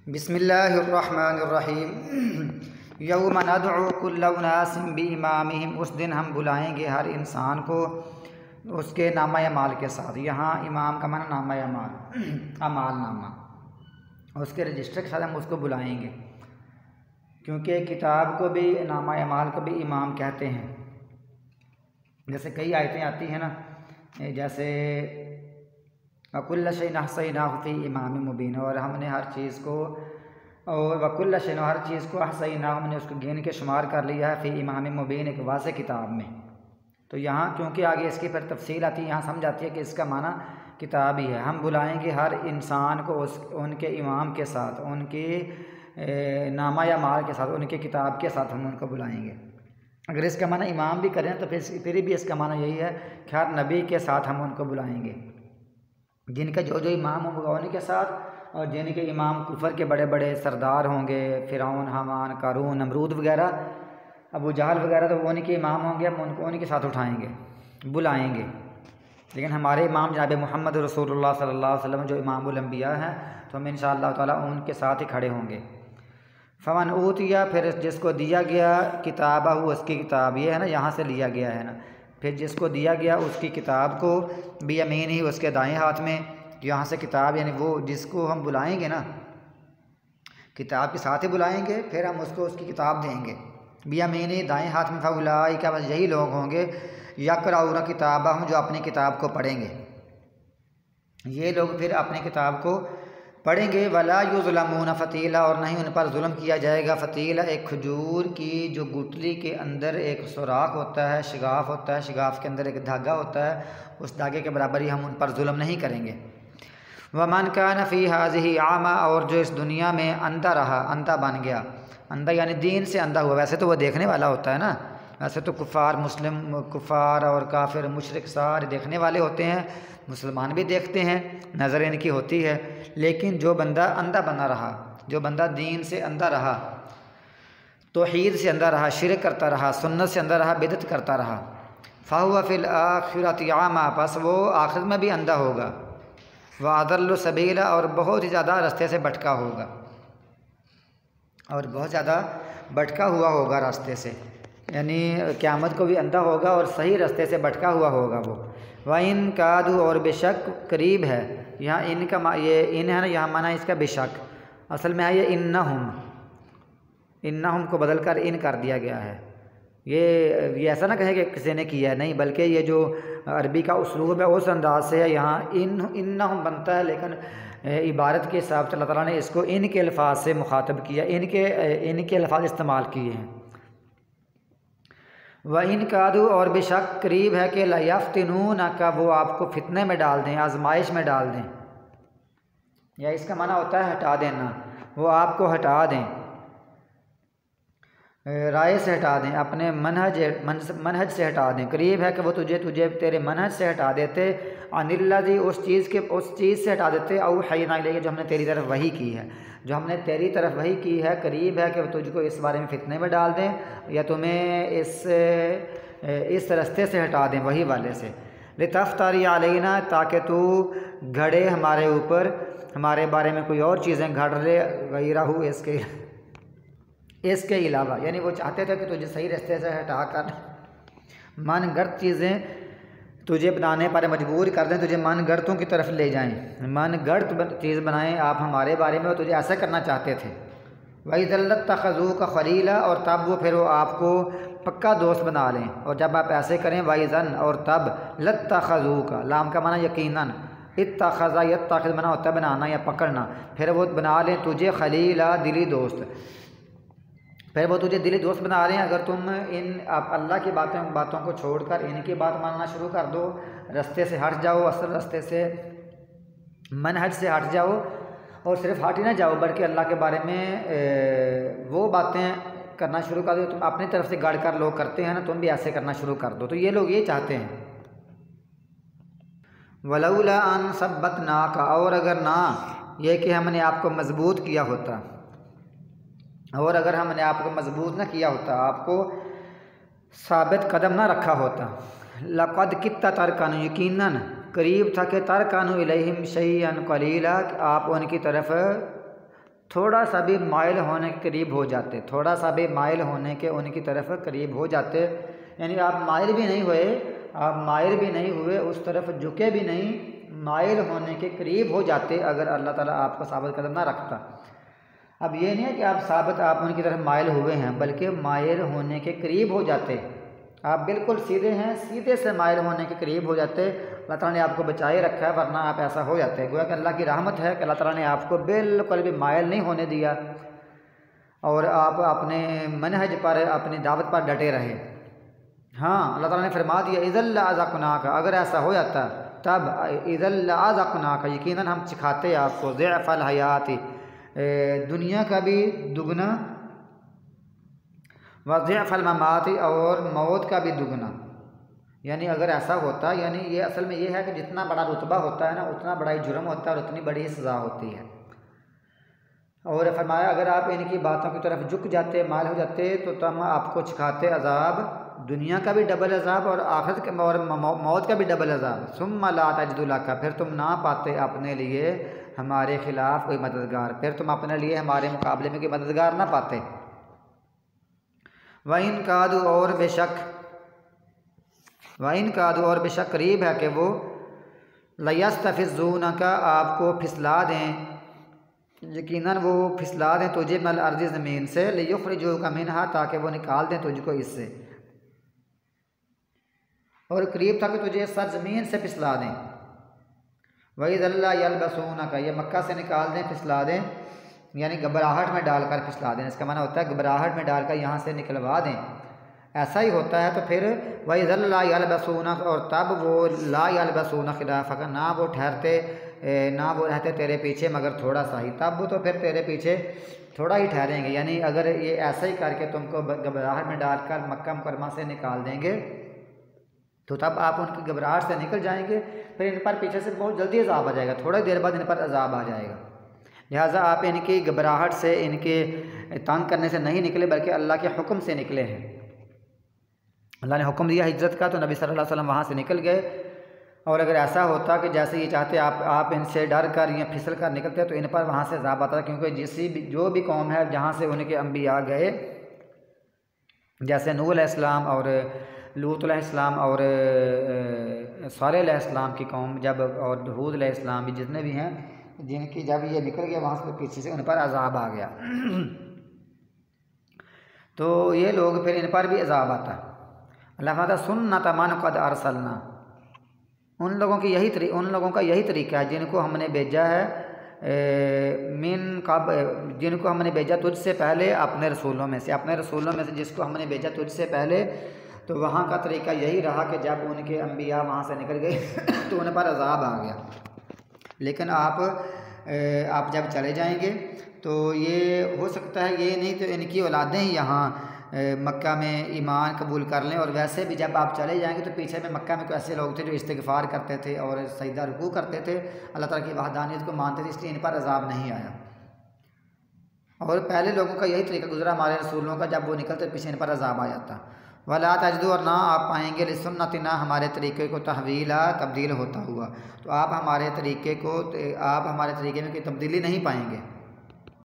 बिस्मिल्लाहिर्रहमानिर्रहीम। यौम नदउ कुल्ल उनासिम बिइमामिहिम, उस दिन हम बुलाएंगे हर इंसान को उसके नामा अमाल के साथ। यहाँ इमाम का माना नामा अमाल, अमाल नामा, उसके रजिस्टर के साथ हम उसको बुलाएंगे, क्योंकि किताब को भी नामा अमाल को भी इमाम कहते हैं। जैसे कई आयतें आती हैं ना, जैसे वकुल्ल शैइन अहसैनाहु फी इमाम मुबीन, और हमने हर चीज़ को, और वकुल्ल शैइन, हर चीज़ को अहसैनाहु, हमने उसको गिन के शुमार कर लिया है, फ़ी इमाम मुबीन, एक वाज़ेह किताब में। तो यहाँ क्योंकि आगे इसकी फिर तफसील आती है, यहाँ समझ आती है कि इसका माना किताब ही है। हम बुलाएंगे हर इंसान को उनके इमाम के साथ, उनके नामा या माल के साथ, उनके किताब के साथ हम उनको बुलाएंगे। अगर इसका माना इमाम भी करें तो फिर भी इसका माना यही है कि हर नबी के साथ हम उनको बुलाएंगे, जिनका जो जो इमाम होगा उनके साथ, और जिनके इमाम कुफर के बड़े बड़े सरदार होंगे, फ़िरौन, हामान, कारून, नमरूद वगैरह, अबू जहल वगैरह, तो वो उनके इमाम होंगे, हम उनको उनके साथ उठाएंगे, बुलाएंगे। लेकिन हमारे इमाम जनाब मोहम्मद रसूलुल्लाह सल्लल्लाहु अलैहि वसल्लम जो इमामुल अंबिया हैं, तो हम इंशाअल्लाह ताला उनके साथ ही खड़े होंगे। फ़मन ऊतिया, फिर जिसको दिया गया किताबहु, उसकी किताब, ये है ना, यहाँ से लिया गया है ना, फिर जिसको दिया गया उसकी किताब को बियमीन ही, उसके दाएं हाथ में, यहाँ से किताब यानी वो जिसको हम बुलाएंगे ना, किताब के साथ ही बुलाएंगे, फिर हम उसको उसकी किताब देंगे बियमीन ही, दाएं हाथ में। फ़उलाइका, बस यही लोग होंगे, यक़रऊना किताबहम, जो अपनी किताब को पढ़ेंगे। ये लोग फिर अपनी किताब को पढ़ेंगे। वला युज़लमून फ़तीला, और नहीं उन पर जुल्म किया जाएगा। फ़तीला एक खजूर की जो गुठली के अंदर एक सुराख होता है, शिगाफ होता है, शिगाफ के अंदर एक धागा होता है, उस धागे के बराबर ही हम उन पर जुल्म नहीं करेंगे। वमन कान फ़ी हाज़िही आमा, और जो इस दुनिया में अंधा रहा, अंधा बन गया, अंधा यानी दीन से अंधा हुआ। वैसे तो वो देखने वाला होता है ना, वैसे तो कुफ़ार, मुस्लिम कुफ़ार और काफिर मुशरिक सारे देखने वाले होते हैं, मुसलमान भी देखते हैं, नज़र इनकी होती है। लेकिन जो बंदा अंधा बना रहा, जो बंदा दीन से अंधा रहा, तौहीद से अंधा रहा, शिरक करता रहा, सुन्नत से अंधा रहा, बिदअत करता रहा, फ़हुव फ़िल आखिरति आमा, बस वो आखिरत में भी अंधा होगा। व अदल्लु सबीला, और बहुत ही ज़्यादा रास्ते से भटका होगा, और बहुत ज़्यादा भटका हुआ होगा रास्ते से, यानी क़यामत को भी अंधा होगा और सही रास्ते से भटका हुआ होगा वो। वाइन कादू, और बेशक करीब है, यहाँ इनका ये इन है ना, यहाँ माना इसका बेशक, असल में है ये इन्नहुम, इन्नहुम को बदल कर इन कर दिया गया है। ये ऐसा ना कहे कि किसी ने किया है, नहीं, बल्कि ये जो अरबी का उसलूब है उस अंदाज से है। यहाँ इन्नहुम बनता है, लेकिन इबारत के हिसाब से अल्लाह ताला ने इसको इनके अल्फाज से मुखातब किया, इनके अल्फाज इस्तेमाल किए हैं। व इन कादू, और बेशक करीब है कि लयफ्तिनून का, वो आपको फितने में डाल दें, आजमाइश में डाल दें, या इसका माना होता है हटा देना, वो आपको हटा दें, राय से हटा दें, अपने मनहज से हटा दें। करीब है कि वो तुझे तेरे मनहज से हटा देते, अनिल्लज़ी, उस चीज़ से हटा देते, औहयना इलैका, जो हमने तेरी तरफ वही की है, जो हमने तेरी तरफ वही की है। करीब है कि वो तुझको इस बारे में फितने में डाल दें, या तुम्हें इस रास्ते से हटा दें, वही वाले से। लितफ्तरी अलैना, ताकि तू घड़े हमारे ऊपर, हमारे बारे में कोई और चीज़ें घड़ ले, गैरहू, इसके अलावा, यानी वो चाहते थे कि तुझे सही रास्ते से हटा कर मन गर्द चीज़ें तुझे बनाने पर मजबूर कर दें, तुझे मन गर्दों की तरफ ले जाएं, मन गर्द चीज़ बनाएं आप हमारे बारे में, और तुझे ऐसा करना चाहते थे। वही ज़ल्लत तख़ज़ू का खलीला, और तब वो फिर वो आपको पक्का दोस्त बना लें, और जब आप ऐसे करें, वही ज़न, और तब लत तख़ज़ू का, लाम का माना यकीनन, इत्तख़ज़ा यत्तख़िज़ बना होता है बनाना या पकड़ना, फिर वो बना लें तुझे खलीला, दिली दोस्त, फिर वो तुझे दिली दोस्त बना रहे हैं। अगर तुम अल्लाह की बातों को छोड़कर इनकी बात मानना शुरू कर दो, रास्ते से हट जाओ, असल रास्ते से, मनहज से हट जाओ, और सिर्फ हट ही ना जाओ, बल्कि अल्लाह के बारे में वो बातें करना शुरू कर दो तुम अपनी तरफ से गढ़ कर लोग करते हैं ना, तुम भी ऐसे करना शुरू कर दो। तो ये लोग ये चाहते हैं। वलौला अन सब्बतना का, और अगर ना ये कि हमने आपको मजबूत किया होता, और अगर हमने आपको मजबूत ना किया होता, आपको साबित कदम ना रखा होता, लक़द कित्ता तरकानु, यकीनन करीब था कि तरकानु इलैहिम शैअन क़लीला, आप उनकी तरफ थोड़ा सा भी माइल होने के करीब हो जाते, थोड़ा सा भी माइल होने के उनकी तरफ करीब हो जाते, यानी आप माइल भी नहीं हुए, आप माइल भी नहीं हुए, उस तरफ झुके भी नहीं, माइल होने के करीब हो जाते अगर अल्लाह ताला आपको साबित कदम ना रखता। अब ये नहीं है कि आप उनकी तरफ माइल हुए हैं, बल्कि माइल होने के करीब हो जाते, आप बिल्कुल सीधे हैं, सीधे से माइल होने के करीब हो जाते। अल्लाह ताला ने आपको बचाए रखा है, वरना आप ऐसा हो जाते। गोया कि अल्लाह की रहमत है कि अल्लाह ताला ने आपको बिल्कुल भी माइल नहीं होने दिया और आप अपने मनहज पर, अपनी दावत पर डटे रहे। हाँ, अल्लाह ताला ने फरमा दिया इज़ल्ला अज़क़ना का, अगर ऐसा हो जाता तब इज़ल्ला अज़क़ना का, यकीनन हम सिखाते आपको ज़िअफ़ल हयाती, दुनिया का भी दुगना, व ज़िअफ़ल ममाती, और मौत का भी दुगना। यानी अगर ऐसा होता, यानी ये असल में ये है कि जितना बड़ा रुतबा होता है ना, उतना बड़ा ही जुर्म होता है और उतनी बड़ी सज़ा होती है। और फरमाया अगर आप इनकी बातों की तरफ झुक जाते, माल हो जाते, तो हम आपको सिखाते अजाब, दुनिया का भी डबल अजाब और आखिरत के और मौत का भी डबल अजाब। सुम्मा ला तजिदु लका, फिर तुम ना पाते अपने लिए हमारे ख़िलाफ़ कोई मददगार, फिर तुम अपने लिए हमारे मुकाबले में कोई मददगार ना पाते। वाइन कादू, और बेशक, वाइन कादू, और बेशक करीब है कि वो लयस्तफ़िज़ून का, आपको फिसला दें, यकीनन वो फिसला दें तुझे मिनल अर्ज़ि, ज़मीन से, लियुख़रिजूका मिनहा, ताकि वो निकाल दें तुझको इससे, और करीब था कि तुझे सरज़मीन से फिसला दें। वइज़ल्ला यल्बसूना का, ये मक्का से निकाल दें, फिसला दें, यानी घबराहट में डालकर फिसला दें, इसका माना होता है घबराहट में डालकर यहाँ से निकलवा दें। ऐसा ही होता है तो फिर वइज़ल्ला यल्बसूना, और तब वो ला यल्बसूना खिलाफ़क, ना वो ठहरते, ना वो रहते तेरे पीछे मगर थोड़ा सा ही, तब वो तो फिर तेरे पीछे थोड़ा ही ठहरेंगे। यानी अगर ये ऐसा ही करके तुमको घबराहट में डालकर मक्का मुकरमा से निकाल देंगे तो तब आप उनकी घबराहट से निकल जाएंगे, फिर इन पर पीछे से बहुत जल्दी अज़ाब आ जाएगा, थोड़ी देर बाद इन पर अज़ाब आ जाएगा। लिहाजा आप इनकी घबराहट से, इनके तंग करने से नहीं निकले, बल्कि अल्लाह के हुक्म से निकले हैं। अल्लाह ने हुक्म दिया हिजरत का, तो नबी सल्लल्लाहु अलैहि वसल्लम वहाँ से निकल गए। और अगर ऐसा होता कि जैसे ये चाहते आप इनसे डर कर या फिसल कर निकलते, तो इन पर वहाँ से अज़ाब आता, क्योंकि जो भी कौम है जहाँ से उनके अम्बिया गए, जैसे नूह अलैहिस्सलाम और लूत अलैहिस्सलाम और सालेह अलैहिस्सलाम की कौम जब, और हूद अलैहिस्सलाम भी, जितने भी हैं, जिनकी जब ये निकल गया वहाँ से पीछे से उन पर अज़ाब आ गया तो ये लोग फिर इन पर भी अज़ाब आता। अल्लाह कहता सुन्नत मन क़द अरसलना, उन लोगों का यही तरीका है जिनको हमने भेजा है, जिनको हमने भेजा तुझसे पहले अपने रसूलों में से, जिसको हमने भेजा तुझसे पहले, तो वहाँ का तरीका यही रहा कि जब उनके अम्बिया वहाँ से निकल गए तो उन पर अज़ाब आ गया। लेकिन आप जब चले जाएंगे तो ये हो सकता है, ये नहीं तो इनकी औलादें ही यहाँ मक्का में ईमान कबूल कर लें, और वैसे भी जब आप चले जाएंगे तो पीछे में मक्का में कोई ऐसे लोग थे जो इस्तिग़फ़ार करते थे और सजदा रुकू करते थे, अल्लाह ताला की वहदानियत को मानते थे, इसलिए इन पर अज़ाब नहीं आया। और पहले लोगों का यही तरीका गुजरा हमारे रसूलों का, जब वो निकलते पीछे इन पर अज़ाब आ जाता। वला तजदू, और ना आप पाएंगे लिसुन्नतिना, हमारे तरीके को तहवीला, तब्दील होता हुआ, तो आप हमारे तरीके में कोई तब्दीली नहीं पाएंगे।